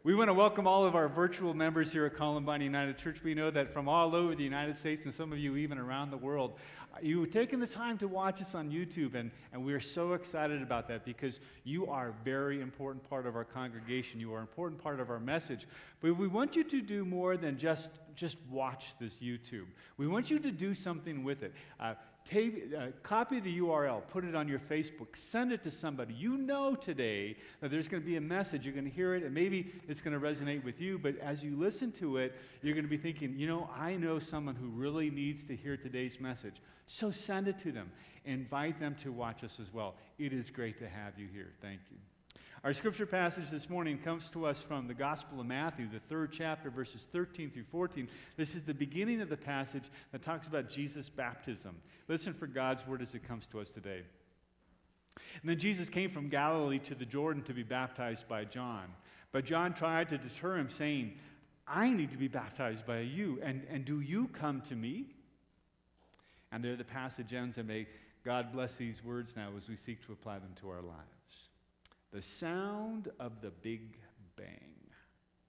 We want to welcome all of our virtual members here at Columbine United Church. We know that from all over the United States and some of you even around the world, you've taken the time to watch us on YouTube, and we are so excited about that because you are a very important part of our congregation. You are an important part of our message. But we want you to do more than just watch this YouTube. We want you to do something with it. Copy the URL, put it on your Facebook, send it to somebody. You know today that there's going to be a message. You're going to hear it, and maybe it's going to resonate with you. But as you listen to it, you're going to be thinking, I know someone who really needs to hear today's message. So send it to them. Invite them to watch us as well. It is great to have you here. Thank you. Our scripture passage this morning comes to us from the Gospel of Matthew, the 3rd chapter, verses 13 through 14. This is the beginning of the passage that talks about Jesus' baptism. Listen for God's word as it comes to us today. And then Jesus came from Galilee to the Jordan to be baptized by John. But John tried to deter him, saying, I need to be baptized by you, and do you come to me? And there the passage ends, and may God bless these words now as we seek to apply them to our lives. The sound of the Big Bang.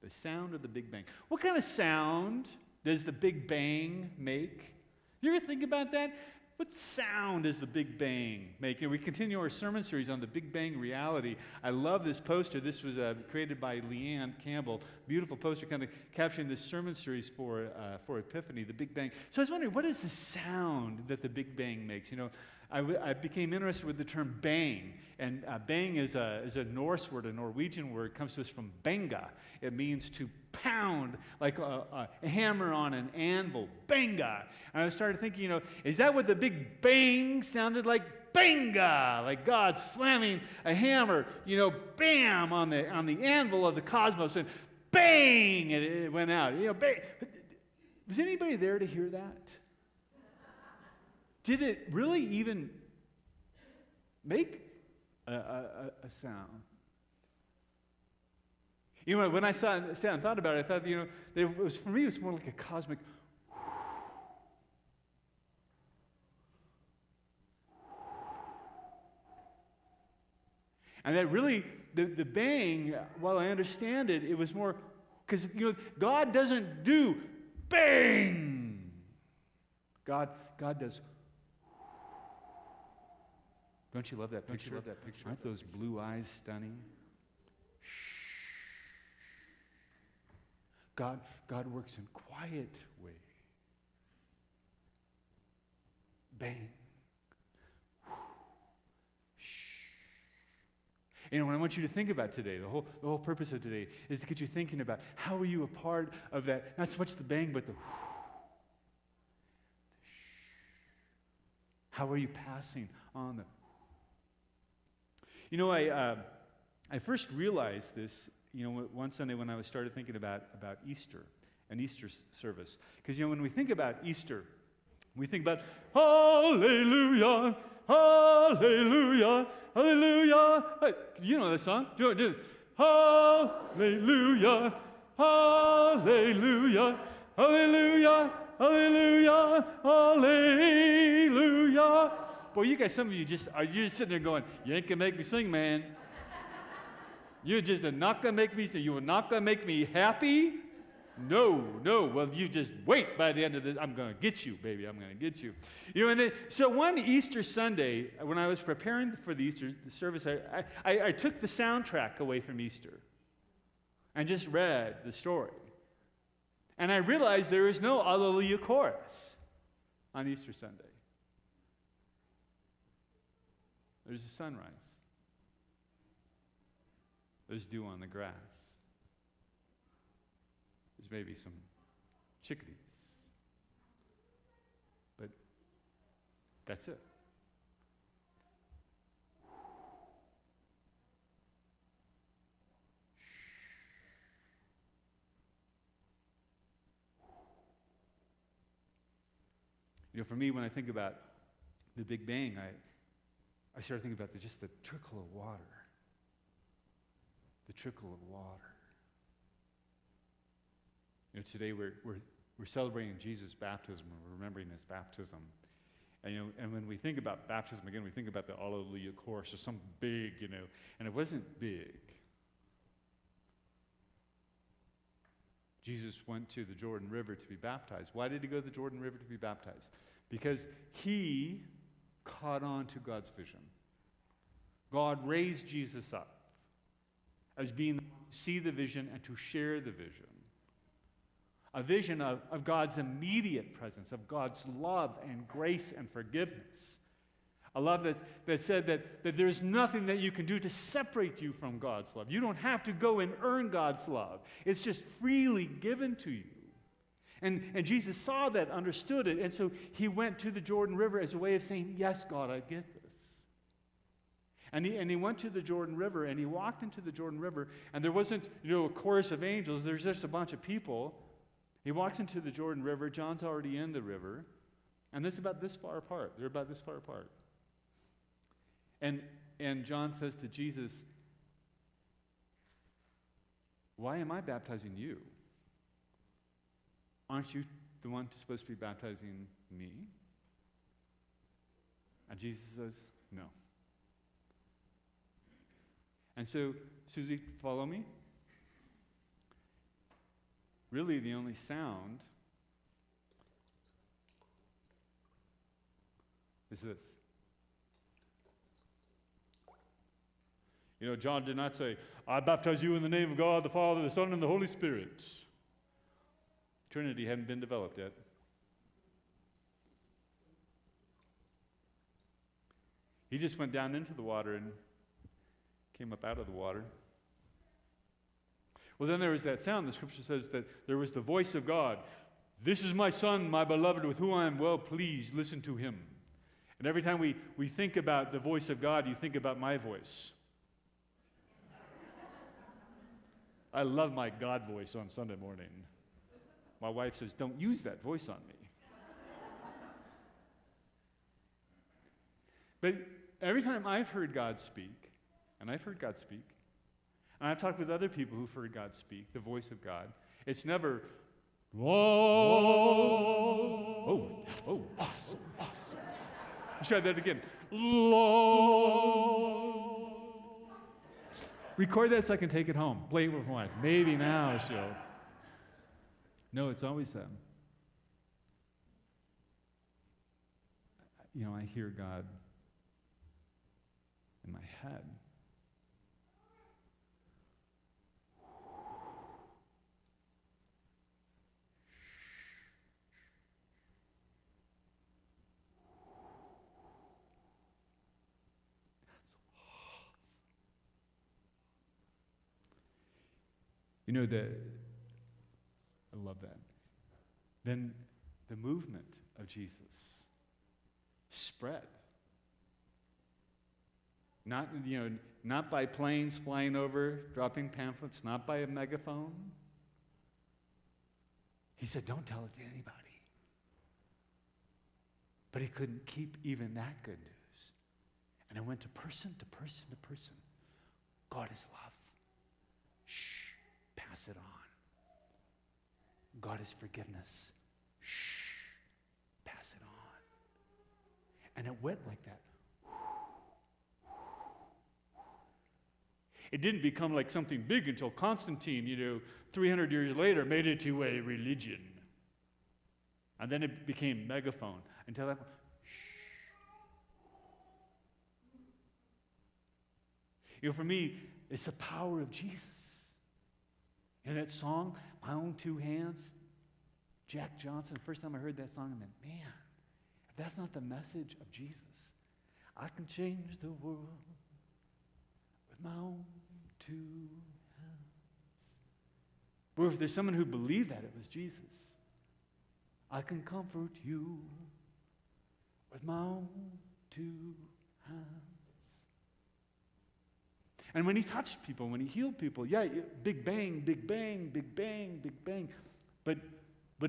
The sound of the Big Bang. What kind of sound does the Big Bang make? You ever think about that? What sound does the Big Bang make? We continue our sermon series on the Big Bang reality. I love this poster. This was created by Leanne Campbell. Beautiful poster kind of capturing this sermon series for Epiphany, the Big Bang. So I was wondering, what is the sound that the Big Bang makes? I became interested with the term bang, and bang is a Norse word, a Norwegian word. It comes to us from banga. It means to pound like a hammer on an anvil, banga. And I started thinking, is that what the Big Bang sounded like? Banga, like God slamming a hammer, bam, on the anvil of the cosmos, and bang, and it went out. Bang. Was anybody there to hear that? Did it really even make a sound? When I sat and thought about it, I thought, it was, for me, it was more like a cosmic. And that really, the bang, while I understand it, it was more, because, God doesn't do bang. God does. Don't you love that picture? Aren't those blue eyes stunning? God works in quiet ways. Bang. What I want you to think about today, the whole purpose of today, is to get you thinking about how are you a part of that, not so much the bang, but the how are you passing on the I first realized this, one Sunday when I started thinking about Easter, an Easter service. Because, when we think about Easter, we think about, hallelujah, hallelujah, hallelujah. You know the song? Do it. Hallelujah, hallelujah, hallelujah, hallelujah, hallelujah. Boy, you guys, some of you you're just sitting there going, you ain't gonna make me sing, man. You're just not gonna make me sing. You are not gonna make me happy. No. Well, you just wait. By the end of this, I'm gonna get you, baby. I'm gonna get you. So one Easter Sunday, when I was preparing for the Easter service, I took the soundtrack away from Easter and just read the story. And I realized there is no Alleluia chorus on Easter Sunday. There's a sunrise. There's dew on the grass. There's maybe some chickadees. But that's it. For me, when I think about the Big Bang, I started thinking about just the trickle of water. The trickle of water. Today we're celebrating Jesus' baptism. We're remembering his baptism. And when we think about baptism, again, we think about the Alleluia chorus or some big, and it wasn't big. Jesus went to the Jordan River to be baptized. Why did he go to the Jordan River to be baptized? Because he caught on to God's vision. God raised Jesus up as being to see the vision and to share the vision. A vision of God's immediate presence, of God's love and grace and forgiveness. A love that said that there's nothing that you can do to separate you from God's love. You don't have to go and earn God's love. It's just freely given to you. And Jesus saw that, understood it, and so he went to the Jordan River as a way of saying, yes, God, I get this. And he went to the Jordan River, and he walked into the Jordan River, and there wasn't, a chorus of angels. There's just a bunch of people. He walks into the Jordan River. John's already in the river, and they're about this far apart. They're about this far apart. And John says to Jesus, why am I baptizing you? Aren't you the one who's supposed to be baptizing me? And Jesus says, no. And so, Susie, follow me? Really, the only sound is this. John did not say, I baptize you in the name of God, the Father, the Son, and the Holy Spirit. Trinity hadn't been developed yet. He just went down into the water and came up out of the water. Well, then there was that sound. The scripture says that there was the voice of God. This is my Son, my beloved, with whom I am well pleased. Listen to him. And every time we think about the voice of God, you think about my voice. I love my God voice on Sunday morning. My wife says, don't use that voice on me. But every time I've heard God speak, and I've heard God speak, and I've talked with other people who've heard God speak, the voice of God, it's never, whoa, awesome. Let's try that again. Lord. Record that so I can take it home. Play it with mine. Maybe now she'll. No, it's always them. I hear God in my head. I love that. Then the movement of Jesus spread. Not by planes flying over, dropping pamphlets, not by a megaphone. He said, don't tell it to anybody. But he couldn't keep even that good news. And it went to person to person to person. God is love. Shh. Pass it on. God is forgiveness. Shh. Pass it on. And it went like that. It didn't become like something big until Constantine, 300 years later, made it to a religion. And then it became megaphone. Until that, shh. For me, it's the power of Jesus. That song, My Own Two Hands, Jack Johnson, first time I heard that song, I went, man, if that's not the message of Jesus, I can change the world with my own two hands. Or if there's someone who believed that it was Jesus, I can comfort you with my own two hands. And when he touched people, when he healed people, big bang, big bang, big bang, big bang. But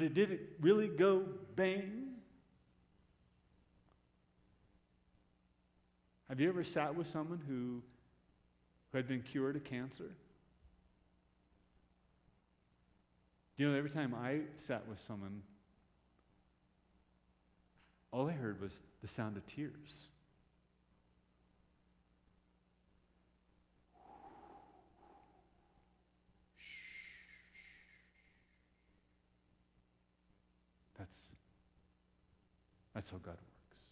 it didn't really go bang. Have you ever sat with someone who had been cured of cancer? Every time I sat with someone, all I heard was the sound of tears. That's how God works.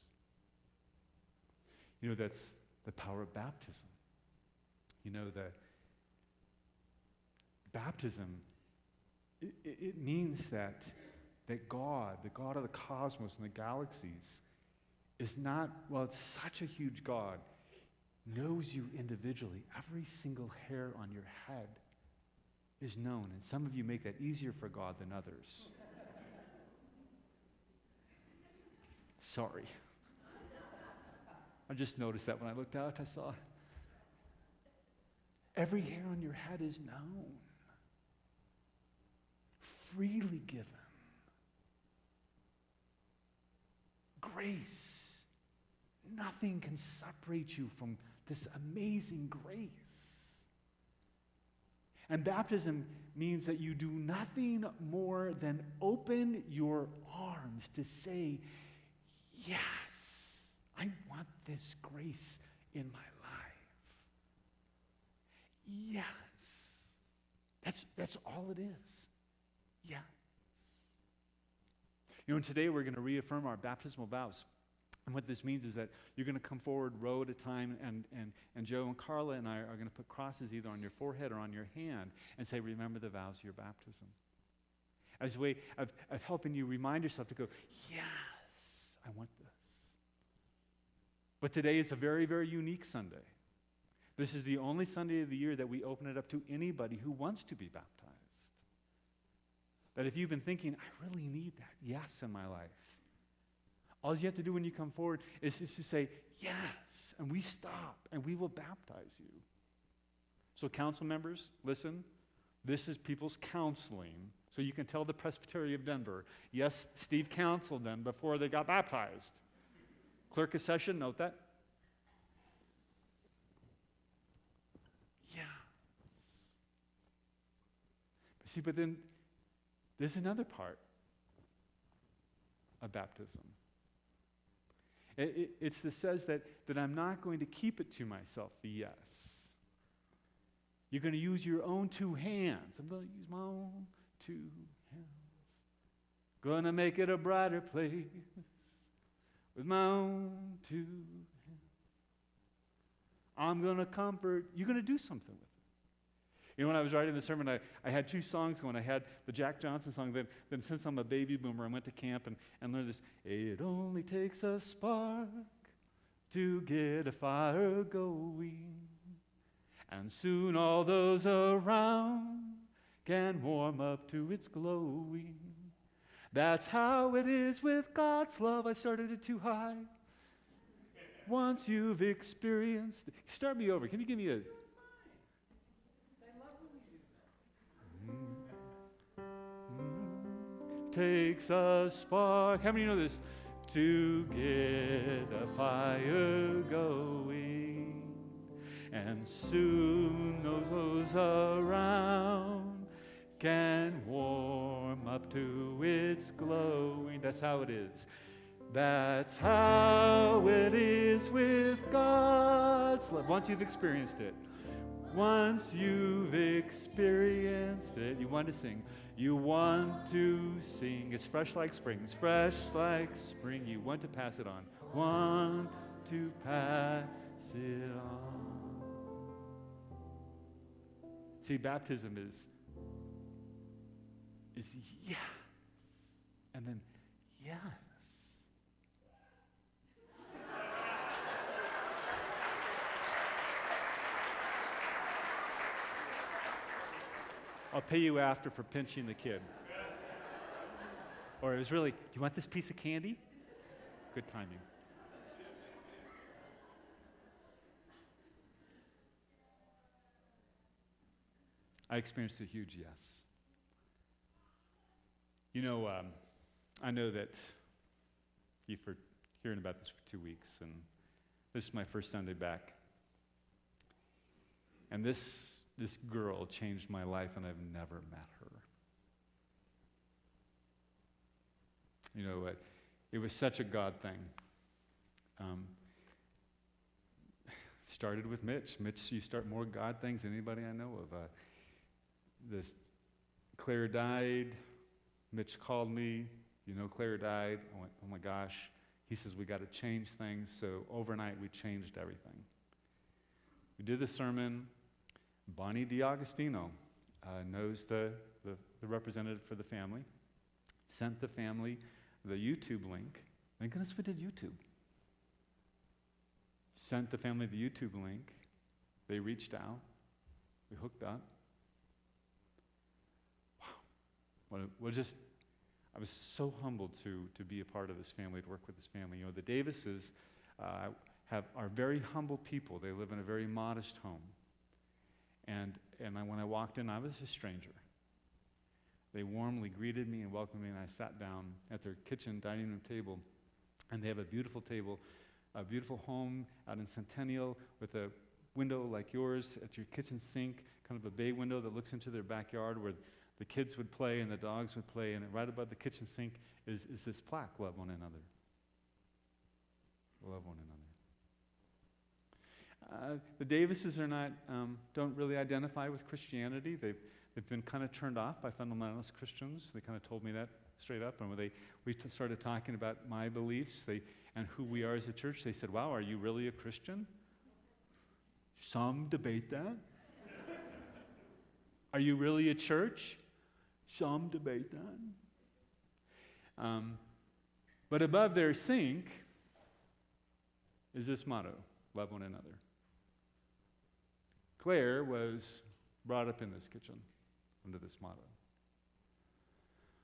You know, that's the power of baptism. You know, the baptism, it means that God, the God of the cosmos and the galaxies, is not, well, it's such a huge God, knows you individually. Every single hair on your head is known. And some of you make that easier for God than others. Sorry. I just noticed that when I looked out, I saw every hair on your head is known, freely given. Grace. Nothing can separate you from this amazing grace. And baptism means that you do nothing more than open your arms to say, yes, I want this grace in my life. Yes. That's all it is. Yes. You know, and today we're going to reaffirm our baptismal vows. And what this means is that you're going to come forward row at a time, and Joe and Carla and I are going to put crosses either on your forehead or on your hand and say, remember the vows of your baptism. As a way of helping you remind yourself to go, yes, I want this. But today is a very, very unique Sunday. This is the only Sunday of the year that we open it up to anybody who wants to be baptized. That if you've been thinking, I really need that yes in my life, all you have to do when you come forward is to say, yes, and we stop, and we will baptize you. So council members, listen, this is people's counseling, so you can tell the Presbytery of Denver, yes, Steve counseled them before they got baptized. Clerk of session, note that. Yes. But then there's another part of baptism. It says that I'm not going to keep it to myself, the yes. You're going to use your own two hands. I'm going to use my own two hands. Going to make it a brighter place with my own two hands. I'm going to comfort. You're going to do something with it. You know, when I was writing the sermon, I had two songs going. I had the Jack Johnson song. Then since I'm a baby boomer, I went to camp and learned this. It only takes a spark to get a fire going, and soon all those around can warm up to its glowing. That's how it is with God's love. I started it too high. Once you've experienced, start me over. Can you give me a... Takes a spark, how many know this? To get a fire going, and soon those around can warm up to its glowing. That's how it is. That's how it is with God's love. Once you've experienced it. Once you've experienced it, you want to sing. You want to sing. It's fresh like spring. It's fresh like spring. You want to pass it on. Want to pass it on. See, baptism is yes. And then yes. I'll pay you after for pinching the kid. Or it was really, do you want this piece of candy? Good timing. I experienced a huge yes. You know, I know that you've been hearing about this for 2 weeks, and this is my first Sunday back. And this girl changed my life, and I've never met her. You know, it was such a God thing. Started with Mitch. Mitch, you start more God things than anybody I know of. Claire died. Mitch called me. You know, Claire died. I went, oh my gosh. He says, we got to change things. So overnight, we changed everything. We did the sermon. Bonnie D'Agostino knows the representative for the family, sent the family the YouTube link. Thank goodness we did YouTube. Sent the family the YouTube link. They reached out. We hooked up. Wow. I was so humbled to be a part of this family, to work with this family. You know, the Davises are very humble people. They live in a very modest home. And when I walked in, I was a stranger. They warmly greeted me and welcomed me, and I sat down at their kitchen dining room table. And they have a beautiful table, a beautiful home out in Centennial with a window like yours at your kitchen sink, kind of a bay window that looks into their backyard where the kids would play and the dogs would play. And right above the kitchen sink is this plaque, love one another. Love one another. The Davises don't really identify with Christianity. They've been kind of turned off by fundamentalist Christians. They kind of told me that straight up. And when we started talking about my beliefs and who we are as a church, they said, wow, are you really a Christian? Some debate that. Are you really a church? Some debate that. But above their sink is this motto, love one another. Claire was brought up in this kitchen under this motto.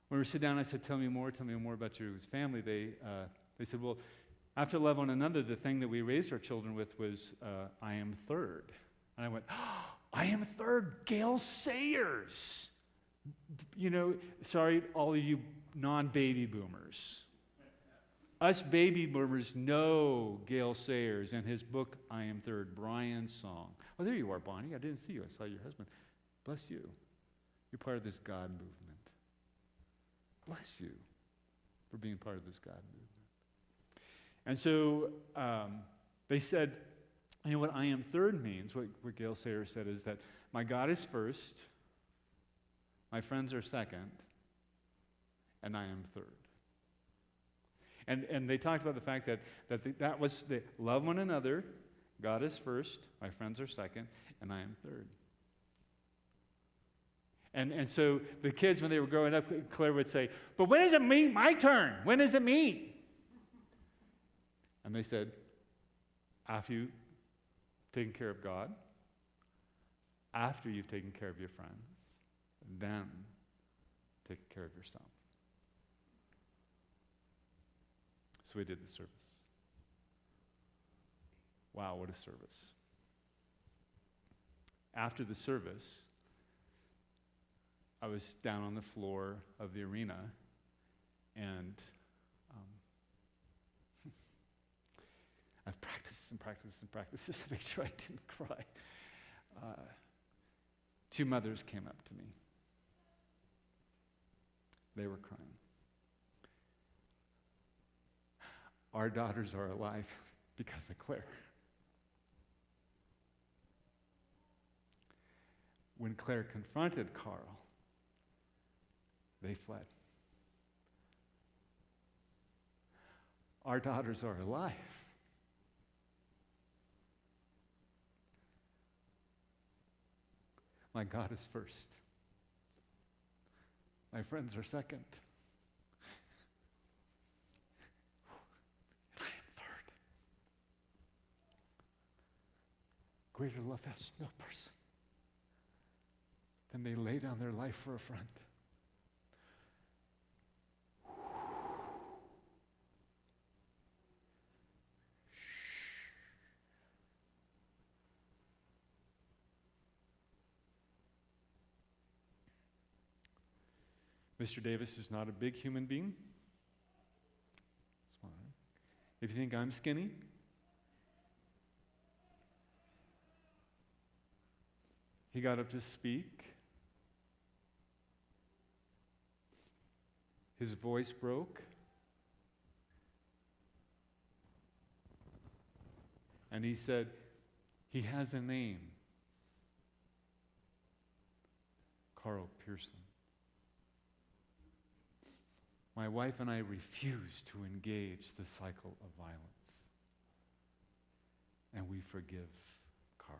When we sit down, I said, tell me more about your family. They said, well, after love one another, the thing that we raised our children with was, I am third. And I went, oh, I am third, Gail Sayers. You know, sorry, all of you non-baby boomers. Us baby boomers know Gail Sayers and his book, I Am Third, Brian's song. Oh, there you are, Bonnie. I didn't see you. I saw your husband. Bless you. You're part of this God movement. Bless you for being part of this God movement. And so they said, you know what I am third means, what Gail Sayers said is that my God is first, my friends are second, and I am third. And they talked about the fact that was the love one another, God is first, my friends are second, and I am third. And so the kids, when they were growing up, Claire would say, but when is it my turn? When is it me? And they said, after you've taken care of God, after you've taken care of your friends, then take care of yourself. So we did the service. Wow, what a service. After the service, I was down on the floor of the arena, and I've practiced to make sure I didn't cry. Two mothers came up to me. They were crying. Our daughters are alive because of Claire. When Claire confronted Carl, they fled. Our daughters are alive. My God is first. My friends are second. And I am third. Greater love has no person than they lay down their life for a friend. Mr. Davis is not a big human being. If you think I'm skinny, he got up to speak. His voice broke. And he said, he has a name. Carl Pearson. My wife and I refuse to engage the cycle of violence. And we forgive Carl.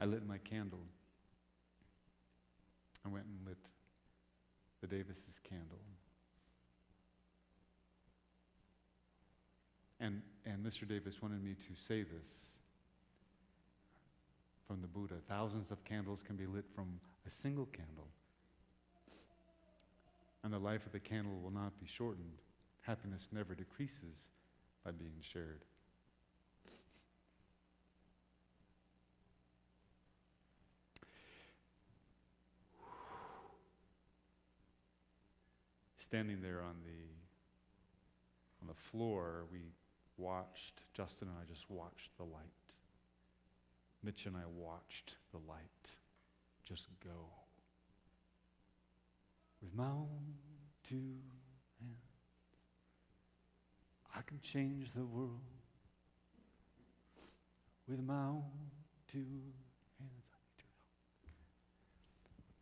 I lit my candle. I went and lit the Davis's candle. And Mr. Davis wanted me to say this from the Buddha. Thousands of candles can be lit from a single candle. And the life of the candle will not be shortened. Happiness never decreases by being shared. Standing there on the floor, we watched, Justin and I just watched the light. Mitch and I watched the light just go. With my own two hands, I can change the world. With my own two hands,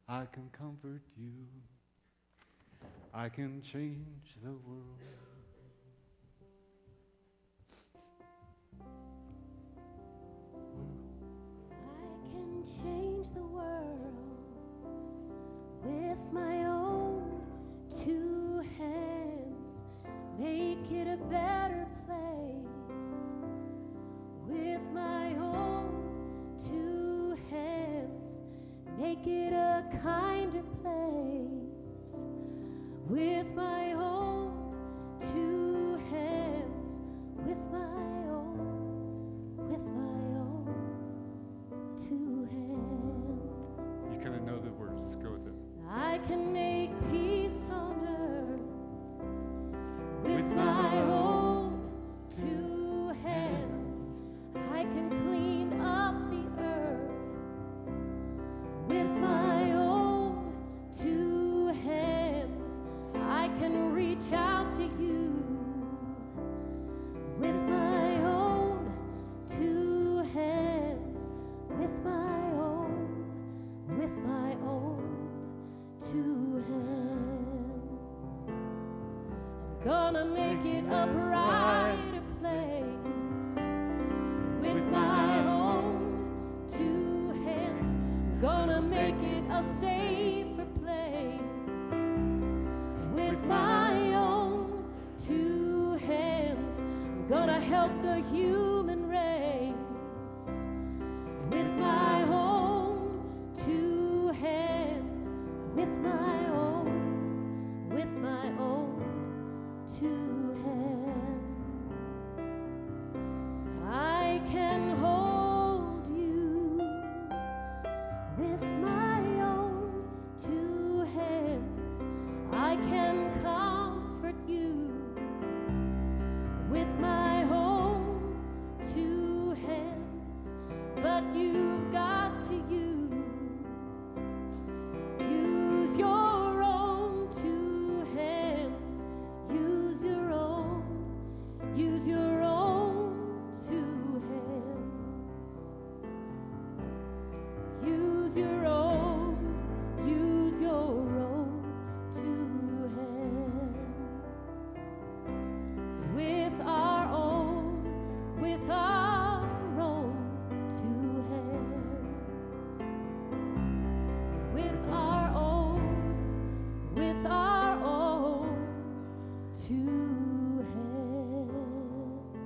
I can comfort you. I can change the world. I can change the world with my own two hands, make it a better place. With my own two hands, make it a kinder place. With my own two hands, with my own two hands. You kind of know the words, let's go with it. I can make peace on earth with my own two hands. I can clean up the earth with my own two hands. I can reach out to you with my own two hands, with my own two hands. I'm gonna make it a brighter place with my own two hands. I'm gonna make it a safer place with my own two hands. I'm gonna help the human race with my own two hands, with my own two hands. I can hold you with my own two hands. I can comfort you with my own two hands, but you've got to use your own two hands. Use your own two hands. Use your own two hands. With our own two hands. With our own two hands.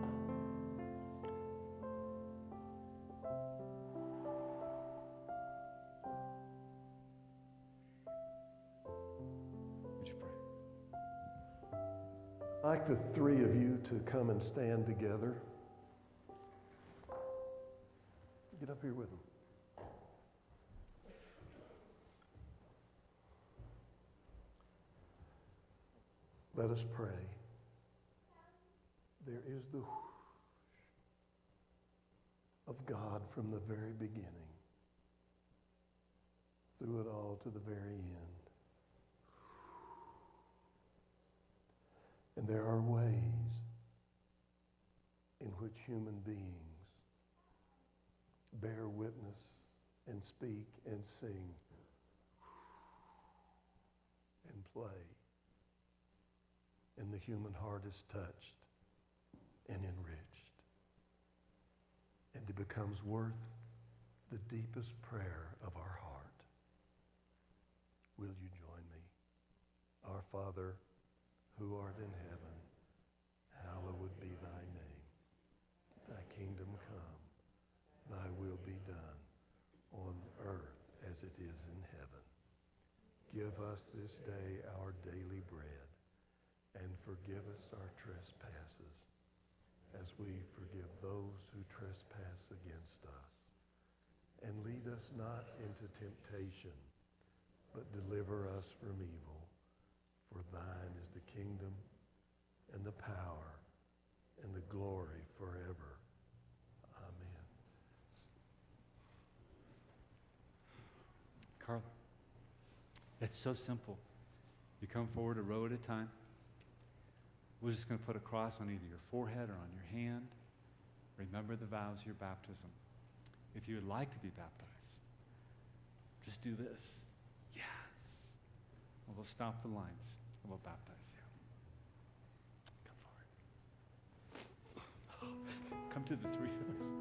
Would you pray? I'd like the three of you to come and stand together. Get up here with them. Let us pray. There is the of God from the very beginning, through it all to the very end. And there are ways in which human beings bear witness and speak and sing and play. And the human heart is touched and enriched. And it becomes worth the deepest prayer of our heart. Will you join me? Our Father, who art in heaven, hallowed be thy name. Thy kingdom come, thy will be done on earth as it is in heaven. Give us this day our daily bread, and forgive us our trespasses, as we forgive those who trespass against us. And lead us not into temptation, but deliver us from evil. For thine is the kingdom, and the power, and the glory forever. Amen. Carl, it's so simple. You come forward a row at a time. We're just going to put a cross on either your forehead or on your hand. Remember the vows of your baptism. If you would like to be baptized, just do this. Yes. And we'll stop the lines and we'll baptize you. Come forward. Come to the three of us.